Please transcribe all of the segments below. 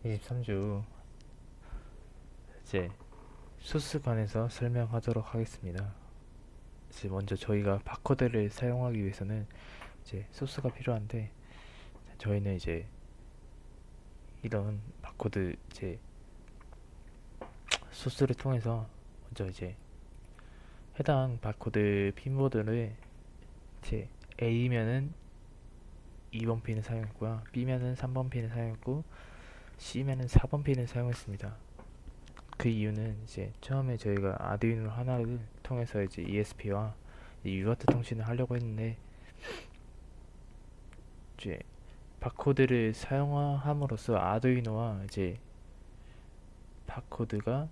23주 이제 소스 관해서 설명하도록 하겠습니다. 이제 먼저 저희가 바코드를 사용하기 위해서는 이제 소스가 필요한데, 저희는 이제 이런 바코드 이제 소스를 통해서 먼저 이제 해당 바코드 핀보드를 이제 A면은 2번 핀을 사용했고요, B면은 3번 핀을 사용했고, C면은 4번 핀을 사용했습니다. 그 이유는 이제 처음에 저희가 아두이노 하나를 통해서 이제 ESP와 UART 통신을 하려고 했는데, 이제 바코드를 사용함으로써 아두이노와 이제 바코드가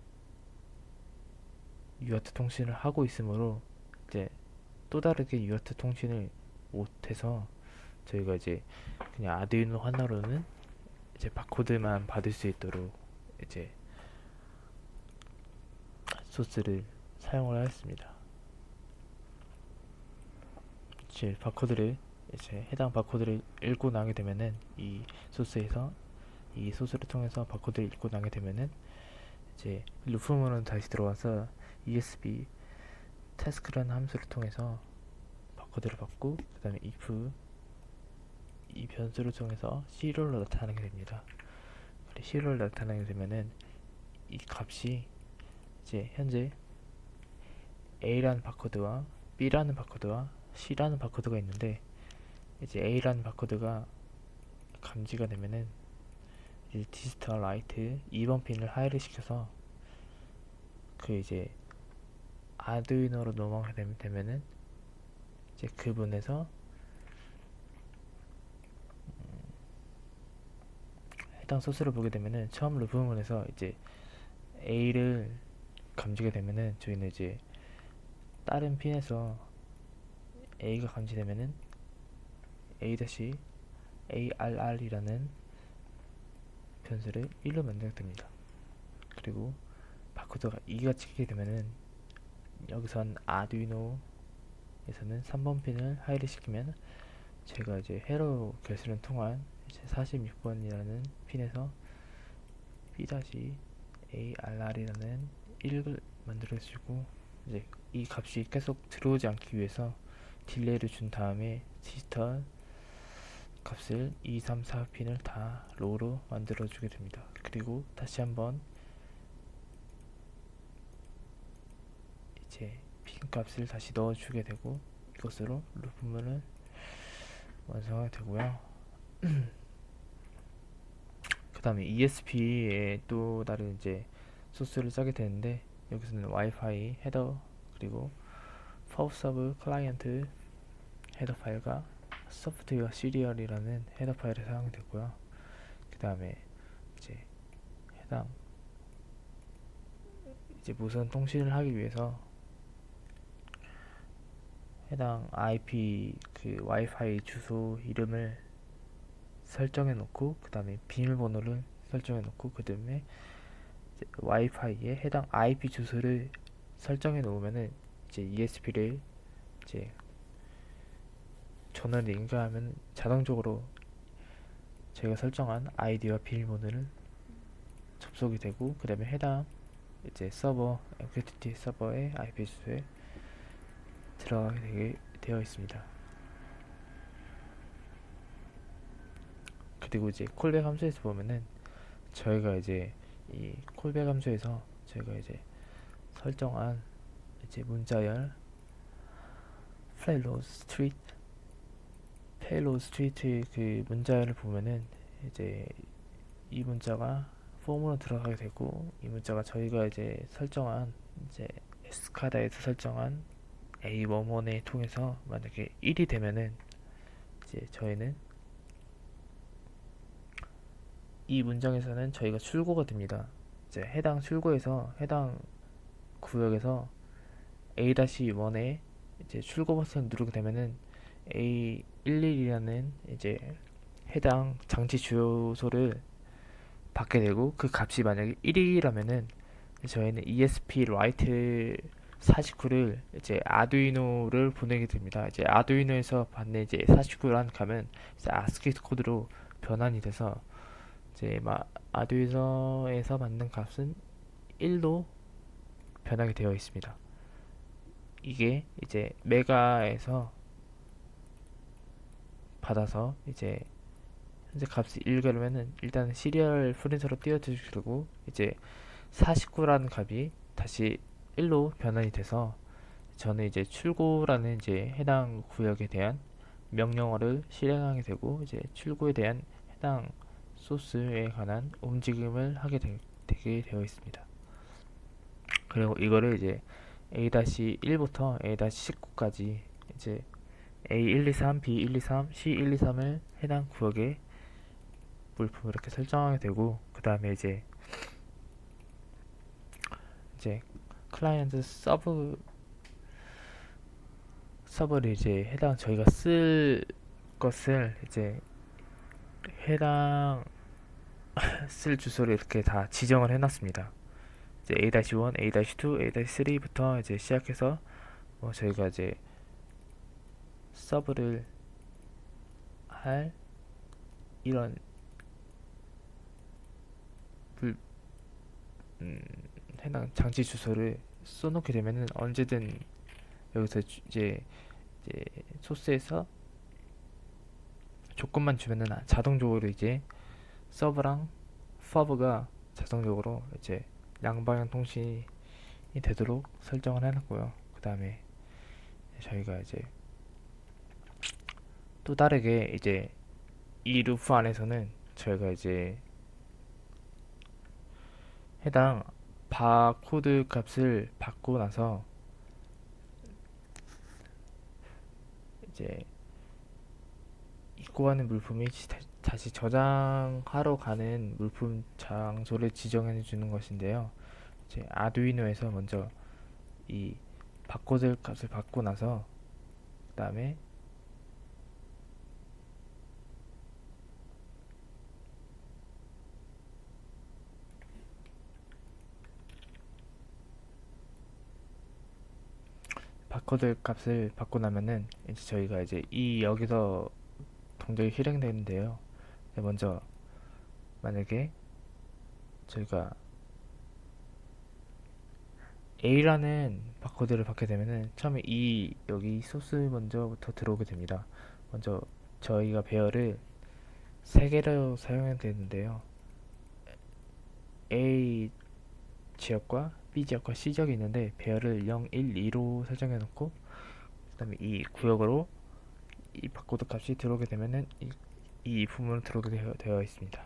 UART 통신을 하고 있으므로 이제 또 다르게 UART 통신을 못해서, 저희가 이제 그냥 아두이노 하나로는 이제 바코드만 받을 수 있도록 이제 소스를 사용을 하였습니다. 이제 바코드를 이제 해당 바코드를 읽고 나게 되면은 이 소스를 통해서 바코드를 읽고 나게 되면은 이제 루프문은 다시 들어와서 ESP task라는 함수를 통해서 바코드를 받고, 그 다음에 if 이 변수를 통해서 serial로 나타나게 됩니다. serial로 나타나게 되면은 이 값이 이제 현재 A라는 바코드와 B라는 바코드와 C라는 바코드가 있는데, 이제 A라는 바코드가 감지가 되면은 이제 디지털 라이트 2번 핀을 하이를 시켜서 그 이제 아두이노로 넘어가게 되면은 이제 그 부분에서 해당 소스를 보게 되면은 처음 루프 부분에서 이제 A를 감지게 되면은 저희는 이제 다른 핀에서 A가 감지되면은 A-ARR이라는 변수를 1로 만들게 됩니다. 그리고 바코드가 2가 찍히게 되면은 여기선 아두이노에서는 3번 핀을 하이를 시키면 제가 이제 회로 결실을 통한 이제 46번이라는 핀에서 B-ARR이라는 1을 만들어주고, 이제 이 값이 계속 들어오지 않기 위해서 딜레이를 준 다음에 디지털 값을 2, 3, 4 핀을 다 로우로 만들어주게 됩니다. 그리고 다시 한번 이제 핀 값을 다시 넣어주게 되고, 이것으로 루프문을 완성하게 되고요. 그 다음에 ESP에 또 다른 이제 소스를 짜게 되는데, 여기서는 와이파이 헤더 그리고 퍼브서브 클라이언트 헤더 파일과 소프트웨어 시리얼이라는 헤더 파일을 사용되고요. 그 다음에 이제 해당 이제 무선 통신을 하기 위해서 해당 IP 그 와이파이 주소 이름을 설정해 놓고, 그 다음에 비밀번호를 설정해 놓고, 그 다음에 와이파이에 해당 IP 주소를 설정해 놓으면은 이제 ESP를 이제 전원을 인가하면 자동적으로 제가 설정한 아이디와 비밀번호를 접속이 되고, 그 다음에 해당 이제 서버 MQTT 서버의 IP 주소에 들어가게 되어 있습니다. 그리고 이제 콜백 함수에서 보면은 저희가 이제 이 콜백 함수에서 저희가 이제 설정한 이제 문자열 페일로드 스트리트의 그 문자열을 보면은 이제 이 문자가 폼으로 들어가게 되고, 이 문자가 저희가 이제 설정한 이제 에스카다에서 설정한 A11에 통해서 만약에 1이 되면은 이제 저희는 이 문장에서는 저희가 출고가 됩니다. 이제 해당 출고에서 해당 구역에서 A-1에 이제 출고 버튼을 누르게 되면은 A11이라는 이제 해당 장치 주요소를 받게 되고, 그 값이 만약에 1이라면은 저희는 ESP write 49를 이제 아두이노를 보내게 됩니다. 이제 아두이노에서 받는 이제 49라는 값은 이제 ASCII 코드로 변환이 돼서 이제 아두이노에서 받는 값은 1로 변하게 되어 있습니다. 이게 이제 메가에서 받아서 이제 현재 값이 1그러면은 일단 시리얼 프린터로 띄워주시고 이제 49라는 값이 다시 1로 변환이 돼서 저는 이제 출고라는 이제 해당 구역에 대한 명령어를 실행하게 되고 이제 출고에 대한 해당 소스에 관한 움직임을 되게 되어 있습니다. 그리고 이거를 이제 A-1부터 A-19까지 이제 A123, B123, C123을 해당 구역에 물품을 이렇게 설정하게 되고 그 다음에 이제 클라이언트 서버를 이제 해당 저희가 쓸 것을 이제 해당 쓸 주소를 이렇게 다 지정을 해놨습니다. 이제 A-1, A-2, A-3부터 이제 시작해서 저희가 이제 서브를 할 이런 불, 해당 장치 주소를 써놓게 되면은 언제든 여기서 이제 소스에서 조건만 주면은 자동적으로 이제 서버랑 퍼브가 자동적으로 이제 양방향 통신이 되도록 설정을 해놨고요. 그 다음에 저희가 이제 또 다르게 이제 이 루프 안에서는 저희가 이제 해당 바코드 값을 받고 나서 이제 입고하는 물품이 다시 저장하러 가는 물품 장소를 지정해 주는 것인데요. 이제 아두이노에서 먼저 이 바코드 값을 받고 나서 그 다음에 바코드 값을 받고 나면은 이제 저희가 이제 이 여기서 동작이 실행되는데요. 먼저 만약에 저희가 A라는 바코드를 받게 되면은 처음에 이 여기 소스 먼저부터 들어오게 됩니다. 먼저 저희가 배열을 3개로 사용해야 되는데요. A 지역과 B 지역과 C 지역이 있는데 배열을 0, 1, 2로 설정해 놓고 그 다음에 이 구역으로 이 바코드 값이 들어오게 되면은 이 부분으로 들어오게 되어 있습니다.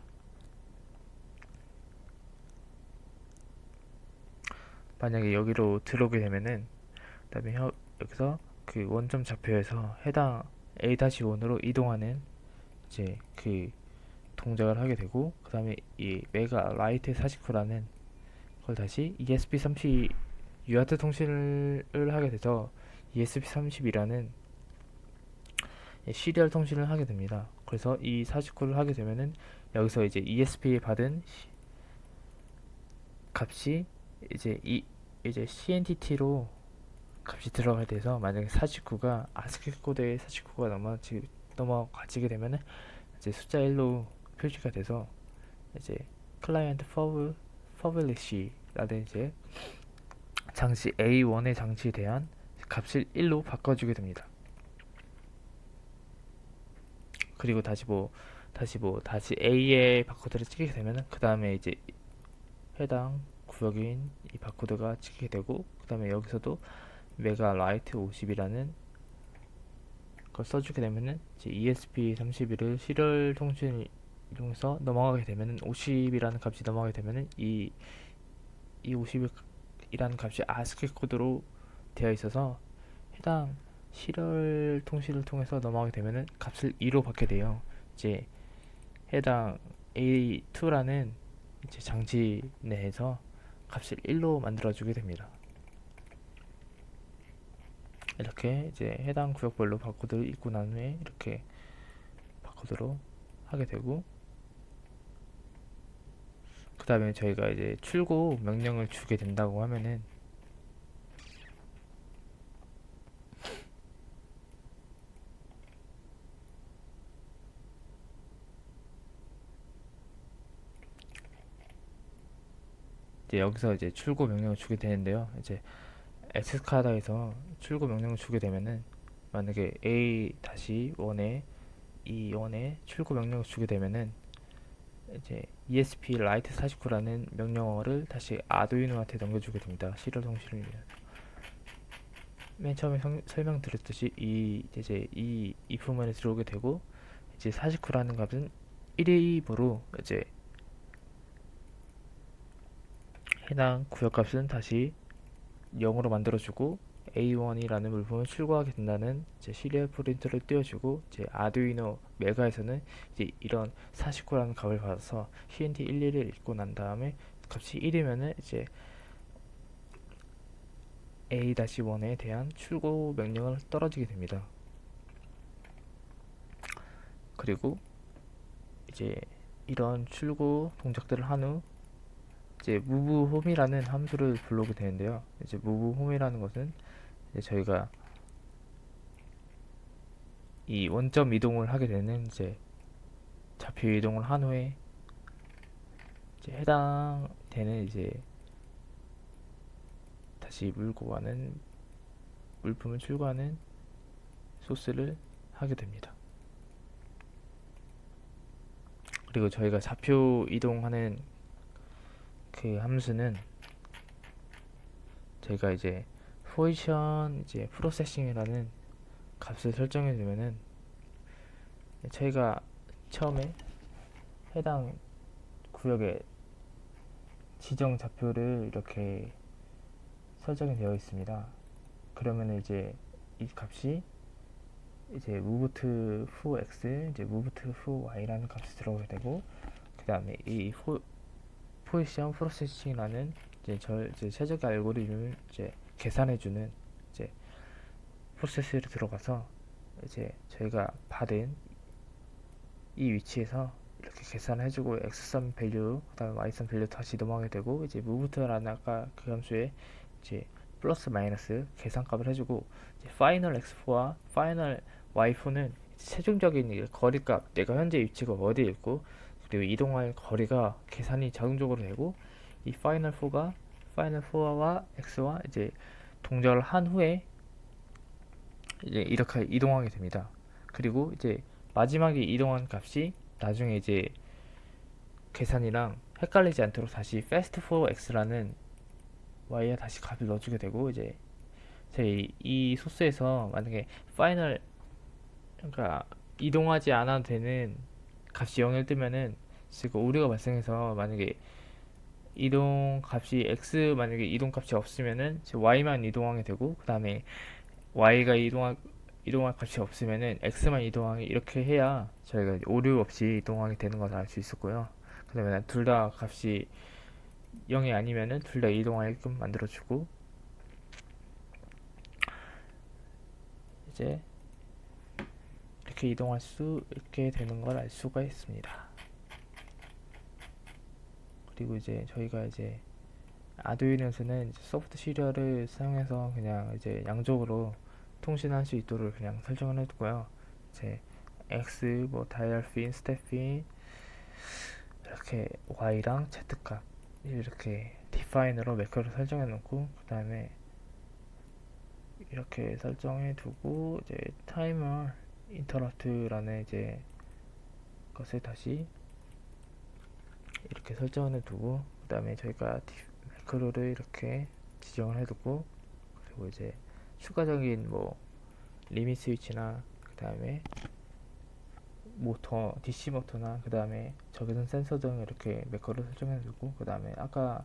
만약에 여기로 들어오게 되면은 그 다음에 여기서 그 원점 좌표에서 해당 A-1으로 이동하는 이제 그 동작을 하게 되고 그 다음에 이 메가 라이트 49라는 걸 다시 ESP30 UART 통신을 하게 돼서 ESP30이라는 시리얼 통신을 하게 됩니다. 그래서 이 49를 하게 되면은 여기서 이제 ESP 받은 값이 이제 CNTT로 값이 들어가게 돼서 만약에 49가 ASCII 코드에 49가 넘어가지게 되면은 이제 숫자 1로 표시가 돼서 이제 클라이언트 퍼블리시라는 이제 장치 A1의 장치에 대한 값을 1로 바꿔주게 됩니다. 그리고 다시 A의 바코드를 찍게 되면은 그 다음에 이제 해당 구역인 이 바코드가 찍히게 되고 그 다음에 여기서도 메가 라이트 50이라는 걸 써주게 되면은 이제 ESP31을 시리얼 통신을 이용해서 넘어가게 되면은 50이라는 값이 넘어가게 되면은 이 50이라는 값이 ASCII 코드로 되어 있어서 해당 시리얼 통신을 통해서 넘어가게 되면은 값을 2로 받게 돼요. 이제 해당 A2라는 이제 장치 내에서 값을 1로 만들어주게 됩니다. 이렇게 이제 해당 구역별로 바코드를 읽고 난 후에 이렇게 바코드로 하게 되고 그 다음에 저희가 이제 출고 명령을 주게 된다고 하면은 이제 여기서 이제 출고 명령을 주게 되는데요. 이제 엑스카다에서 출고 명령을 주게 되면은 만약에 A-1에 E1에 출고 명령을 주게 되면은 이제 ESP 라이트 49라는 명령어를 다시 아두이노한테 넘겨주게 됩니다. 시리얼 송신을 위한. 맨 처음에 설명드렸듯이 이제 이 if문에 들어오게 되고 이제 49라는 값은 1입으로 이제 해당 구역값은 다시 0으로 만들어주고 A1이라는 물품을 출고하게 된다는 이제 시리얼 프린트를 띄워주고 이제 아두이노 메가에서는 이제 이런 49라는 값을 받아서 CNT11을 읽고 난 다음에 값이 1이면은 이제 A-1에 대한 출고 명령을 떨어지게 됩니다. 그리고 이제 이런 출고 동작들을 한 후 이제 move home이라는 함수를 불러오게 되는데요. 이제 move home이라는 것은 이제 저희가 이 원점 이동을 하게 되는 이제 좌표 이동을 한 후에 이제 해당되는 이제 다시 물품을 출고하는 소스를 하게 됩니다. 그리고 저희가 좌표 이동하는 그 함수는 저희가 이제 포지션 이제 프로세싱이라는 값을 설정해 두면은 저희가 처음에 해당 구역의 지정 좌표를 이렇게 설정이 되어 있습니다. 그러면 이제 이 값이 이제 move to foo x, 이제 move to foo y라는 값이 들어오게 되고, 그 다음에 이 포지션 프로세싱이라는 이제 최적의 알고리즘을 이제 계산해주는 이제 프로세스를 들어가서 이제 저희가 받은 이 위치에서 이렇게 계산해주고 xsum 밸류, 그 다음에 ysum 밸류 다시 넘어가게 되고, 이제 move to라는 아까 그 함수에 이제 플러스 마이너스 계산값을 해주고, 이제 final x4와 final y4는 최종적인 거리값, 내가 현재 위치가 어디에 있고 그리고 이동할 거리가 계산이 자동적으로 되고, 이 final 4와 x와 이제 동작을 한 후에 이제 이렇게 이동하게 됩니다. 그리고 이제 마지막에 이동한 값이 나중에 이제 계산이랑 헷갈리지 않도록 다시 fast for x라는 y에 다시 값을 넣어주게 되고, 이제 저희 이 소스에서 만약에 final, 그러니까 이동하지 않아도 되는 값이 0일 뜨면은 지금 오류가 발생해서 만약에 이동 값이 x, 만약에 이동 값이 없으면은 y만 이동하게 되고, 그 다음에 y가 이동할 값이 없으면은 x만 이동하게, 이렇게 해야 저희가 오류 없이 이동하게 되는 것을 알 수 있었고요. 그 다음에 둘 다 값이 0이 아니면은 둘 다 이동하게끔 만들어주고, 이제 이렇게 이동할 수 있게 되는 걸 알 수가 있습니다. 그리고 이제 저희가 이제 아두이노에서는 소프트 시리얼을 사용해서 그냥 이제 양쪽으로 통신할 수 있도록 그냥 설정을 해두고요. 이제 x, 뭐 다이얼핀, 스텝핀, 이렇게 y랑 z 값 이렇게 디파인으로 매크로를 설정해 놓고, 그 다음에 이렇게 설정해 두고, 이제 타이머 인터럽트라는 이제 것을 다시 이렇게 설정해 두고, 그 다음에 저희가 매크로를 이렇게 지정을 해두고, 그리고 이제 추가적인 뭐 리밋 스위치나 그 다음에 모터, DC 모터나 그 다음에 적외선 센서 등 이렇게 매크로를 설정해 두고, 그 다음에 아까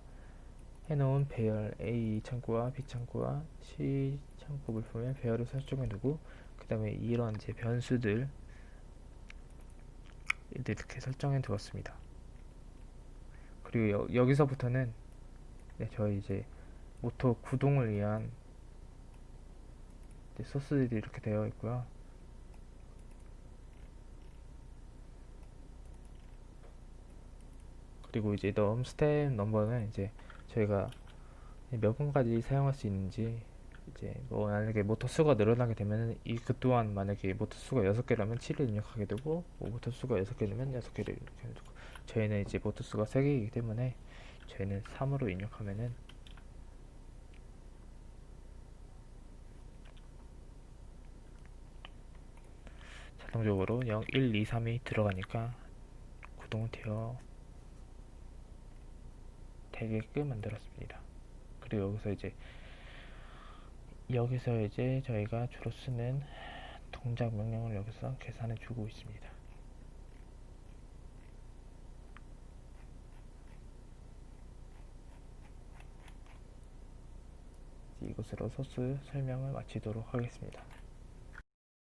해놓은 배열 A 창구와 B 창구와 C 창구 물품의 배열을 설정해 두고, 그 다음에 이런 이제 변수들 이렇게 설정해 두었습니다. 그리고 여기서부터는 저희 이제 모터 구동을 위한 소스들이 이렇게 되어 있고요. 그리고 이제 스텝 넘버는 이제 저희가 몇 번까지 사용할 수 있는지, 이제 뭐 만약에 모터 수가 늘어나게 되면 그 또한 만약에 모터 수가 6개라면 7을 입력하게 되고, 뭐 모터 수가 6개라면 6개를 이렇게 해두고, 저희는 이제 모터 수가 3개이기 때문에 저희는 3으로 입력하면은 자동적으로 0, 1, 2, 3이 들어가니까 구동되어 되게끔 만들었습니다. 그리고 여기서 이제 저희가 주로 쓰는 동작 명령을 여기서 계산해 주고 있습니다. 이것으로 소스 설명을 마치도록 하겠습니다.